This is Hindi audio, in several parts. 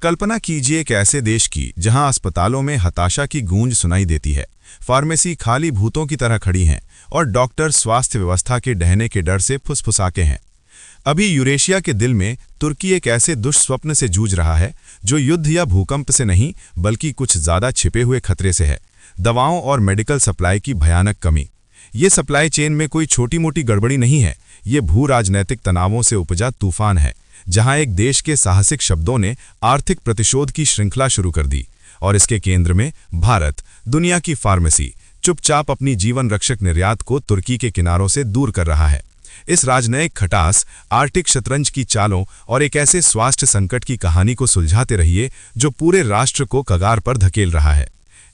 कल्पना कीजिए एक ऐसे देश की जहां अस्पतालों में हताशा की गूंज सुनाई देती है, फार्मेसी खाली भूतों की तरह खड़ी हैं और डॉक्टर स्वास्थ्य व्यवस्था के ढहने के डर से फुसफुसाते हैं। अभी यूरेशिया के दिल में तुर्की एक ऐसे दुष्स्वप्न से जूझ रहा है जो युद्ध या भूकंप से नहीं बल्कि कुछ ज्यादा छिपे हुए खतरे से है। दवाओं और मेडिकल सप्लाई की भयानक कमी। ये सप्लाई चेन में कोई छोटी मोटी गड़बड़ी नहीं है, ये भू राजनैतिक तनावों से उपजा तूफान है, जहां एक देश के साहसिक शब्दों ने आर्थिक प्रतिशोध की श्रृंखला शुरू कर दी और इसके केंद्र में भारत, दुनिया की फार्मेसी, चुपचाप अपनी जीवन रक्षक निर्यात को तुर्की के किनारों से दूर कर रहा है। इस राजनयिक खटास, आर्टिक शतरंज की चालों और एक ऐसे स्वास्थ्य संकट की कहानी को सुलझाते रहिए जो पूरे राष्ट्र को कगार पर धकेल रहा है।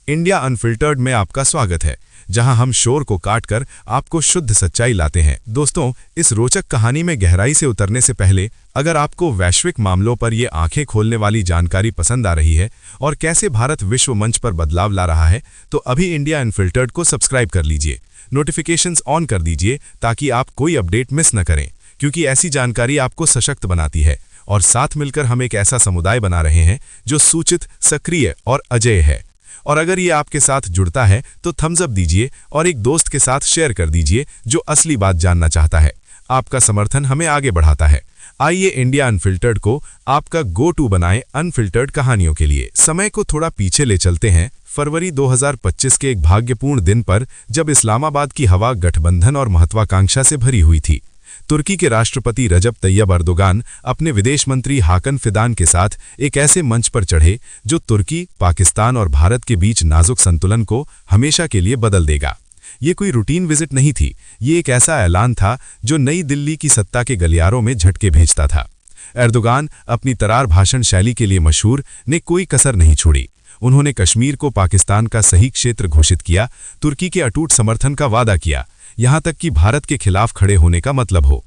इंडिया अनफिल्टर्ड में आपका स्वागत है, जहां हम शोर को काटकर आपको शुद्ध सच्चाई लाते हैं। दोस्तों, इस रोचक कहानी में गहराई से उतरने से पहले अगर आपको वैश्विक मामलों पर ये आंखें खोलने वाली जानकारी पसंद आ रही है और कैसे भारत विश्व मंच पर बदलाव ला रहा है, तो अभी इंडिया अनफिल्टर्ड को सब्सक्राइब कर लीजिए, नोटिफिकेशंस ऑन कर दीजिए ताकि आप कोई अपडेट मिस न करें, क्योंकि ऐसी जानकारी आपको सशक्त बनाती है और साथ मिलकर हम एक ऐसा समुदाय बना रहे हैं जो सूचित, सक्रिय और अजेय है। और अगर ये आपके साथ जुड़ता है तो थम्स अप दीजिए और एक दोस्त के साथ शेयर कर दीजिए जो असली बात जानना चाहता है। आपका समर्थन हमें आगे बढ़ाता है। आइए इंडिया अनफिल्टर्ड को आपका गो टू बनाएं अनफिल्टर्ड कहानियों के लिए। समय को थोड़ा पीछे ले चलते हैं, फरवरी 2025 के एक भाग्यपूर्ण दिन पर, जब इस्लामाबाद की हवा गठबंधन और महत्वाकांक्षा से भरी हुई थी। तुर्की के राष्ट्रपति रजब तैयब अर्दोगान अपने विदेश मंत्री हाकन फिदान के साथ एक ऐसे मंच पर चढ़े जो तुर्की, पाकिस्तान और भारत के बीच नाजुक संतुलन को हमेशा के लिए बदल देगा। ये कोई रूटीन विजिट नहीं थी, ये एक ऐसा ऐलान था जो नई दिल्ली की सत्ता के गलियारों में झटके भेजता था। अर्दोगान, अपनी तरार भाषण शैली के लिए मशहूर, ने कोई कसर नहीं छोड़ी। उन्होंने कश्मीर को पाकिस्तान का सही क्षेत्र घोषित किया, तुर्की के अटूट समर्थन का वादा किया, यहां तक कि भारत के खिलाफ खड़े होने का मतलब हो।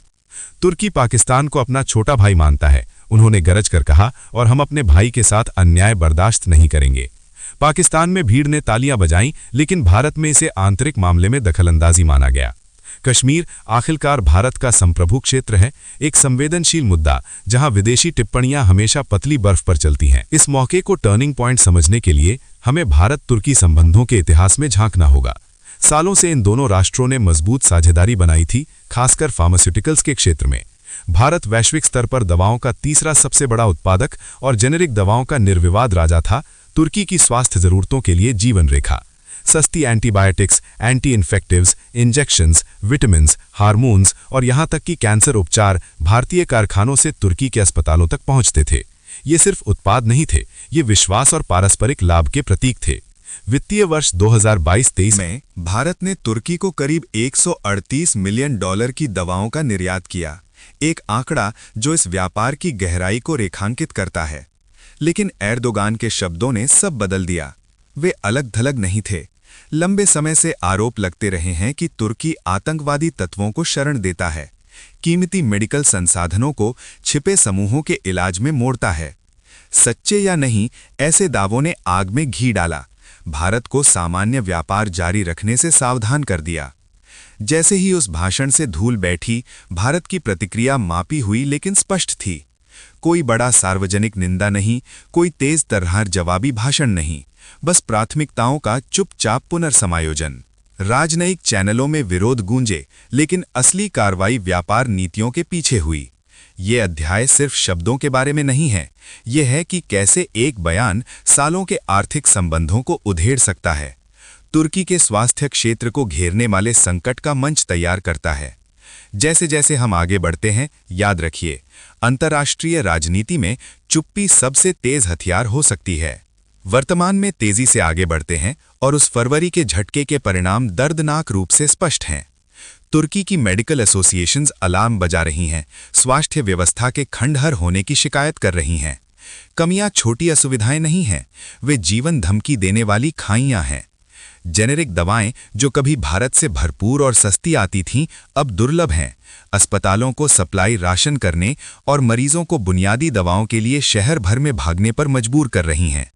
तुर्की पाकिस्तान को अपना छोटा भाई मानता है, उन्होंने गरज कर कहा, और हम अपने भाई के साथ अन्याय बर्दाश्त नहीं करेंगे। पाकिस्तान में भीड़ ने तालियां बजाईं, लेकिन भारत में इसे आंतरिक मामले में दखलंदाजी माना गया। कश्मीर आखिरकार भारत का संप्रभु क्षेत्र है, एक संवेदनशील मुद्दा जहां विदेशी टिप्पणियां हमेशा पतली बर्फ पर चलती हैं। इस मौके को टर्निंग पॉइंट समझने के लिए हमें भारत तुर्की संबंधों के इतिहास में झांकना होगा। सालों से इन दोनों राष्ट्रों ने मजबूत साझेदारी बनाई थी, खासकर फार्मास्यूटिकल्स के क्षेत्र में। भारत वैश्विक स्तर पर दवाओं का तीसरा सबसे बड़ा उत्पादक और जेनेरिक दवाओं का निर्विवाद राजा था। तुर्की की स्वास्थ्य जरूरतों के लिए जीवन रेखा, सस्ती antibiotics, anti infectives, injections, vitamins, hormones और यहां तक कि कैंसर उपचार भारतीय कारखानों से तुर्की के अस्पतालों तक पहुंचते थे। ये सिर्फ उत्पाद नहीं थे, ये विश्वास और पारस्परिक लाभ के प्रतीक थे। वित्तीय वर्ष 2022-23 में भारत ने तुर्की को करीब $138 मिलियन की दवाओं का निर्यात किया, एक आंकड़ा जो इस व्यापार की गहराई को रेखांकित करता है। लेकिन एर्दोगान के शब्दों ने सब बदल दिया। वे अलग थलग नहीं थे। लंबे समय से आरोप लगते रहे हैं कि तुर्की आतंकवादी तत्वों को शरण देता है, कीमती मेडिकल संसाधनों को छिपे समूहों के इलाज में मोड़ता है। सच्चे या नहीं, ऐसे दावों ने आग में घी डाला, भारत को सामान्य व्यापार जारी रखने से सावधान कर दिया। जैसे ही उस भाषण से धूल बैठी, भारत की प्रतिक्रिया मापी हुई लेकिन स्पष्ट थी। कोई बड़ा सार्वजनिक निंदा नहीं, कोई तेज तर्रार जवाबी भाषण नहीं, बस प्राथमिकताओं का चुपचाप पुनर्समायोजन। राजनयिक चैनलों में विरोध गूंजे, लेकिन असली कार्रवाई व्यापार नीतियों के पीछे हुई। ये अध्याय सिर्फ शब्दों के बारे में नहीं है, ये है कि कैसे एक बयान सालों के आर्थिक संबंधों को उधेड़ सकता है, तुर्की के स्वास्थ्य क्षेत्र को घेरने वाले संकट का मंच तैयार करता है। जैसे जैसे हम आगे बढ़ते हैं, याद रखिए, अंतर्राष्ट्रीय राजनीति में चुप्पी सबसे तेज हथियार हो सकती है। वर्तमान में तेजी से आगे बढ़ते हैं और उस फरवरी के झटके के परिणाम दर्दनाक रूप से स्पष्ट हैं। तुर्की की मेडिकल एसोसिएशंस अलार्म बजा रही हैं, स्वास्थ्य व्यवस्था के खंडहर होने की शिकायत कर रही हैं। कमियां छोटी असुविधाएं नहीं हैं, वे जीवन धमकी देने वाली खाइयां हैं। जेनेरिक दवाएं जो कभी भारत से भरपूर और सस्ती आती थीं, अब दुर्लभ हैं, अस्पतालों को सप्लाई राशन करने और मरीजों को बुनियादी दवाओं के लिए शहर भर में भागने पर मजबूर कर रही हैं।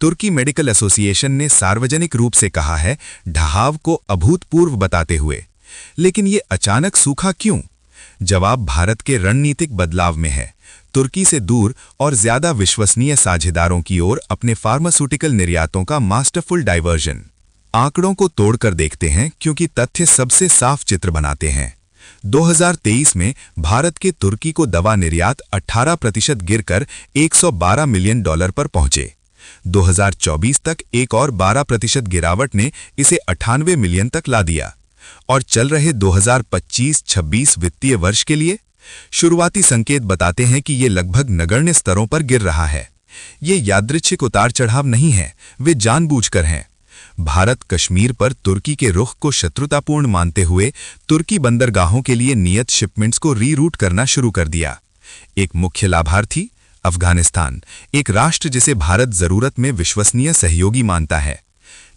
तुर्की मेडिकल एसोसिएशन ने सार्वजनिक रूप से कहा है, ढहाव को अभूतपूर्व बताते हुए। लेकिन ये अचानक सूखा क्यों? जवाब भारत के रणनीतिक बदलाव में है। तुर्की से दूर और ज्यादा विश्वसनीय साझेदारों की ओर अपने फार्मास्यूटिकल निर्यातों का मास्टरफुल डाइवर्जन। आंकड़ों को तोड़कर देखते हैं क्योंकि तथ्य सबसे साफ चित्र बनाते हैं। 2023 में भारत के तुर्की को दवा निर्यात 18% गिरकर $112 मिलियन पर पहुंचे। 2024 तक एक और 12% गिरावट ने इसे 98 मिलियन तक ला दिया। और चल रहे 2025-26 वित्तीय वर्ष के लिए शुरुआती संकेत बताते हैं कि ये लगभग नगण्य स्तरों पर गिर रहा है। ये यादृच्छिक उतार चढ़ाव नहीं है, वे जानबूझकर हैं। भारत कश्मीर पर तुर्की के रुख को शत्रुतापूर्ण मानते हुए तुर्की बंदरगाहों के लिए नियत शिपमेंट्स को रीरूट करना शुरू कर दिया। एक मुख्य लाभार्थी अफगानिस्तान, एक राष्ट्र जिसे भारत जरूरत में विश्वसनीय सहयोगी मानता है।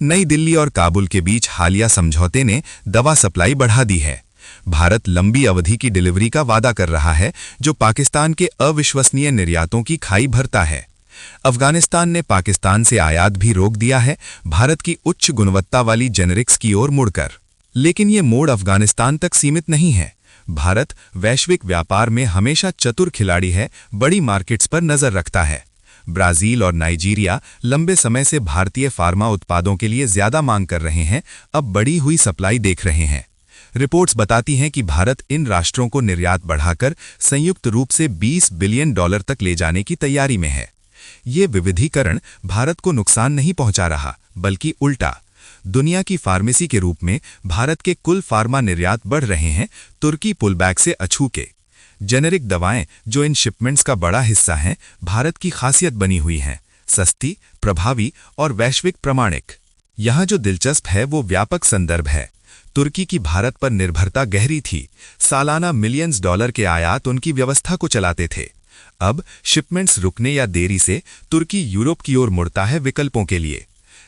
नई दिल्ली और काबुल के बीच हालिया समझौते ने दवा सप्लाई बढ़ा दी है। भारत लंबी अवधि की डिलीवरी का वादा कर रहा है, जो पाकिस्तान के अविश्वसनीय निर्यातों की खाई भरता है। अफगानिस्तान ने पाकिस्तान से आयात भी रोक दिया है, भारत की उच्च गुणवत्ता वाली जेनेरिक्स की ओर मुड़कर। लेकिन ये मोड़ अफगानिस्तान तक सीमित नहीं है। भारत वैश्विक व्यापार में हमेशा चतुर खिलाड़ी है, बड़ी मार्केट्स पर नजर रखता है। ब्राजील और नाइजीरिया लंबे समय से भारतीय फार्मा उत्पादों के लिए ज्यादा मांग कर रहे हैं, अब बढ़ी हुई सप्लाई देख रहे हैं। रिपोर्ट्स बताती हैं कि भारत इन राष्ट्रों को निर्यात बढ़ाकर संयुक्त रूप से $20 बिलियन तक ले जाने की तैयारी में है। ये विविधीकरण भारत को नुकसान नहीं पहुंचा रहा, बल्कि उल्टा। दुनिया की फार्मेसी के रूप में भारत के कुल फार्मा निर्यात बढ़ रहे हैं, तुर्की पुलबैक से अछूके। जेनेरिक दवाएं, जो इन शिपमेंट्स का बड़ा हिस्सा हैं, भारत की खासियत बनी हुई हैं, सस्ती, प्रभावी और वैश्विक प्रमाणिक। यहाँ जो दिलचस्प है वो व्यापक संदर्भ है। तुर्की की भारत पर निर्भरता गहरी थी। सालाना मिलियंस डॉलर के आयात उनकी व्यवस्था को चलाते थे। अब शिपमेंट्स रुकने या देरी से तुर्की यूरोप की ओर मुड़ता है विकल्पों के लिए।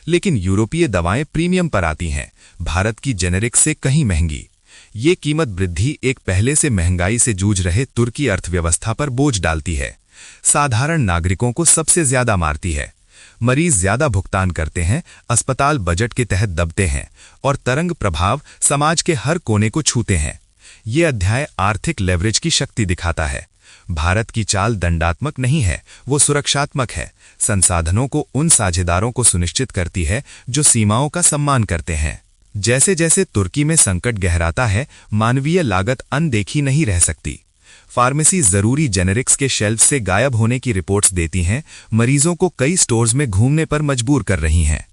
लेकिन यूरोपीय दवाएं प्रीमियम पर आती हैं, भारत की जेनेरिक से कहीं महंगी। ये कीमत वृद्धि एक पहले से महंगाई से जूझ रहे तुर्की अर्थव्यवस्था पर बोझ डालती है। साधारण नागरिकों को सबसे ज्यादा मारती है। मरीज ज्यादा भुगतान करते हैं, अस्पताल बजट के तहत दबते हैं और तरंग प्रभाव समाज के हर कोने को छूते हैं। ये अध्याय आर्थिक लेवरेज की शक्ति दिखाता है। भारत की चाल दंडात्मक नहीं है, वो सुरक्षात्मक है। संसाधनों को उन साझेदारों को सुनिश्चित करती है जो सीमाओं का सम्मान करते हैं। जैसे जैसे तुर्की में संकट गहराता है, मानवीय लागत अनदेखी नहीं रह सकती। फार्मेसी जरूरी जेनेरिक्स के शेल्फ से गायब होने की रिपोर्ट्स देती हैं, मरीजों को कई स्टोर्स में घूमने पर मजबूर कर रही हैं।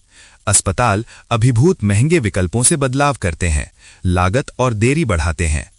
अस्पताल अभिभूत महंगे विकल्पों से बदलाव करते हैं, लागत और देरी बढ़ाते हैं।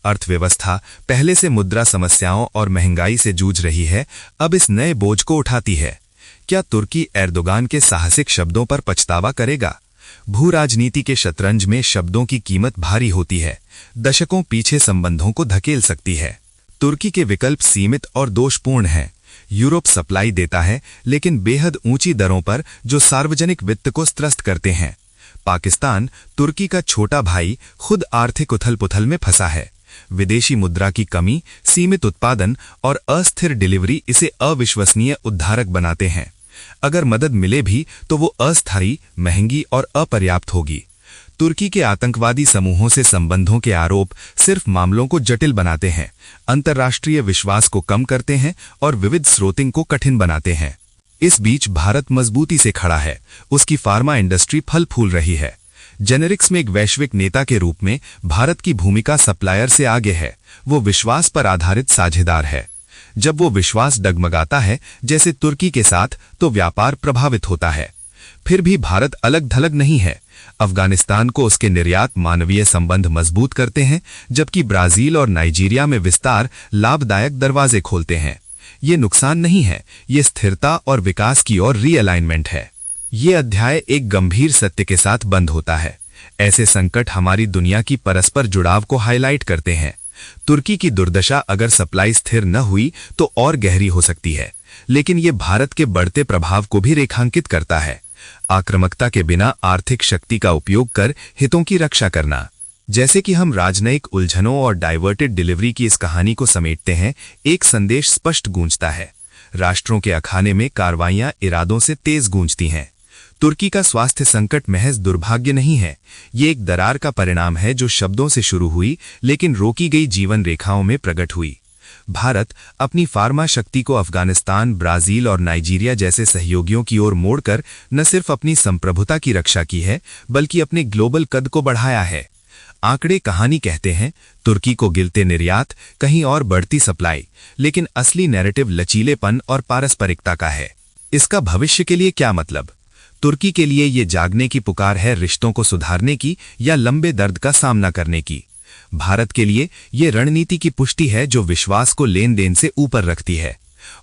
अर्थव्यवस्था पहले से मुद्रा समस्याओं और महंगाई से जूझ रही है, अब इस नए बोझ को उठाती है। क्या तुर्की एर्दोगान के साहसिक शब्दों पर पछतावा करेगा? भू राजनीति के शतरंज में शब्दों की कीमत भारी होती है, दशकों पीछे संबंधों को धकेल सकती है। तुर्की के विकल्प सीमित और दोषपूर्ण हैं। यूरोप सप्लाई देता है, लेकिन बेहद ऊंची दरों पर, जो सार्वजनिक वित्त को त्रस्त करते हैं। पाकिस्तान, तुर्की का छोटा भाई, खुद आर्थिक उथल-पुथल में फंसा है। विदेशी मुद्रा की कमी, सीमित उत्पादन और अस्थिर डिलीवरी इसे अविश्वसनीय उद्धारक बनाते हैं। अगर मदद मिले भी तो वो अस्थायी, महंगी और अपर्याप्त होगी। तुर्की के आतंकवादी समूहों से संबंधों के आरोप सिर्फ मामलों को जटिल बनाते हैं, अंतर्राष्ट्रीय विश्वास को कम करते हैं और विविध स्रोतिंग को कठिन बनाते हैं। इस बीच भारत मजबूती से खड़ा है, उसकी फार्मा इंडस्ट्री फल फूल रही है। जेनेरिक्स में एक वैश्विक नेता के रूप में भारत की भूमिका सप्लायर से आगे है। वो विश्वास पर आधारित साझेदार है। जब वो विश्वास डगमगाता है, जैसे तुर्की के साथ, तो व्यापार प्रभावित होता है। फिर भी भारत अलग थलग नहीं है। अफगानिस्तान को उसके निर्यात मानवीय संबंध मजबूत करते हैं, जबकि ब्राजील और नाइजीरिया में विस्तार लाभदायक दरवाजे खोलते हैं। ये नुकसान नहीं है, ये स्थिरता और विकास की ओर रीअलाइनमेंट है। ये अध्याय एक गंभीर सत्य के साथ बंद होता है। ऐसे संकट हमारी दुनिया की परस्पर जुड़ाव को हाईलाइट करते हैं। तुर्की की दुर्दशा अगर सप्लाई स्थिर न हुई तो और गहरी हो सकती है, लेकिन ये भारत के बढ़ते प्रभाव को भी रेखांकित करता है। आक्रामकता के बिना आर्थिक शक्ति का उपयोग कर हितों की रक्षा करना। जैसे कि हम राजनयिक उलझनों और डाइवर्टेड डिलीवरी की इस कहानी को समेटते हैं, एक संदेश स्पष्ट गूंजता है। राष्ट्रों के अखाने में कार्रवाइयां इरादों से तेज गूंजती हैं। तुर्की का स्वास्थ्य संकट महज दुर्भाग्य नहीं है, ये एक दरार का परिणाम है जो शब्दों से शुरू हुई लेकिन रोकी गई जीवन रेखाओं में प्रकट हुई। भारत अपनी फार्मा शक्ति को अफगानिस्तान, ब्राजील और नाइजीरिया जैसे सहयोगियों की ओर मोड़कर न सिर्फ अपनी संप्रभुता की रक्षा की है बल्कि अपने ग्लोबल कद को बढ़ाया है। आंकड़े कहानी कहते हैं, तुर्की को गिरते निर्यात, कहीं और बढ़ती सप्लाई, लेकिन असली नैरेटिव लचीलेपन और पारस्परिकता का है। इसका भविष्य के लिए क्या मतलब? तुर्की के लिए ये जागने की पुकार है रिश्तों को सुधारने की या लंबे दर्द का सामना करने की। भारत के लिए ये रणनीति की पुष्टि है जो विश्वास को लेन देन से ऊपर रखती है।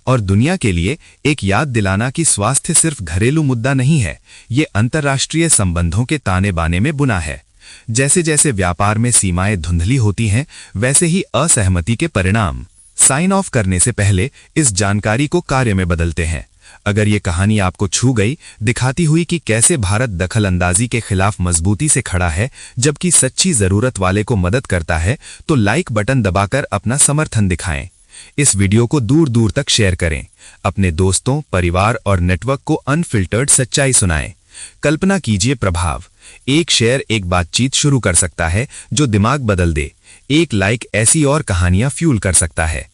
और दुनिया के लिए एक याद दिलाना कि स्वास्थ्य सिर्फ घरेलू मुद्दा नहीं है, ये अंतर्राष्ट्रीय संबंधों के ताने बाने में बुना है। जैसे जैसे व्यापार में सीमाएं धुंधली होती हैं, वैसे ही असहमति के परिणाम साइन ऑफ करने से पहले इस जानकारी को कार्य में बदलते हैं। अगर ये कहानी आपको छू गई, दिखाती हुई कि कैसे भारत दखलंदाजी के खिलाफ मजबूती से खड़ा है जबकि सच्ची जरूरत वाले को मदद करता है, तो लाइक बटन दबाकर अपना समर्थन दिखाएं। इस वीडियो को दूर दूर तक शेयर करें। अपने दोस्तों, परिवार और नेटवर्क को अनफिल्टर्ड सच्चाई सुनाएं। कल्पना कीजिए प्रभाव। एक शेयर एक बातचीत शुरू कर सकता है जो दिमाग बदल दे। एक लाइक ऐसी और कहानियां फ्यूल कर सकता है।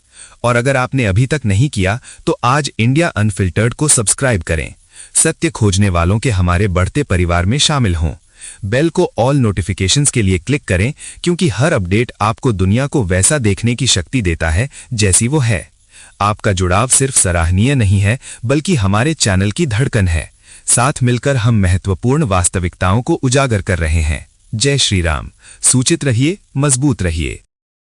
और अगर आपने अभी तक नहीं किया तो आज इंडिया अनफिल्टर्ड को सब्सक्राइब करें। सत्य खोजने वालों के हमारे बढ़ते परिवार में शामिल हों। बेल को ऑल नोटिफिकेशंस के लिए क्लिक करें, क्योंकि हर अपडेट आपको दुनिया को वैसा देखने की शक्ति देता है जैसी वो है। आपका जुड़ाव सिर्फ सराहनीय नहीं है बल्कि हमारे चैनल की धड़कन है। साथ मिलकर हम महत्वपूर्ण वास्तविकताओं को उजागर कर रहे हैं। जय श्री राम। सूचित रहिए, मजबूत रहिए।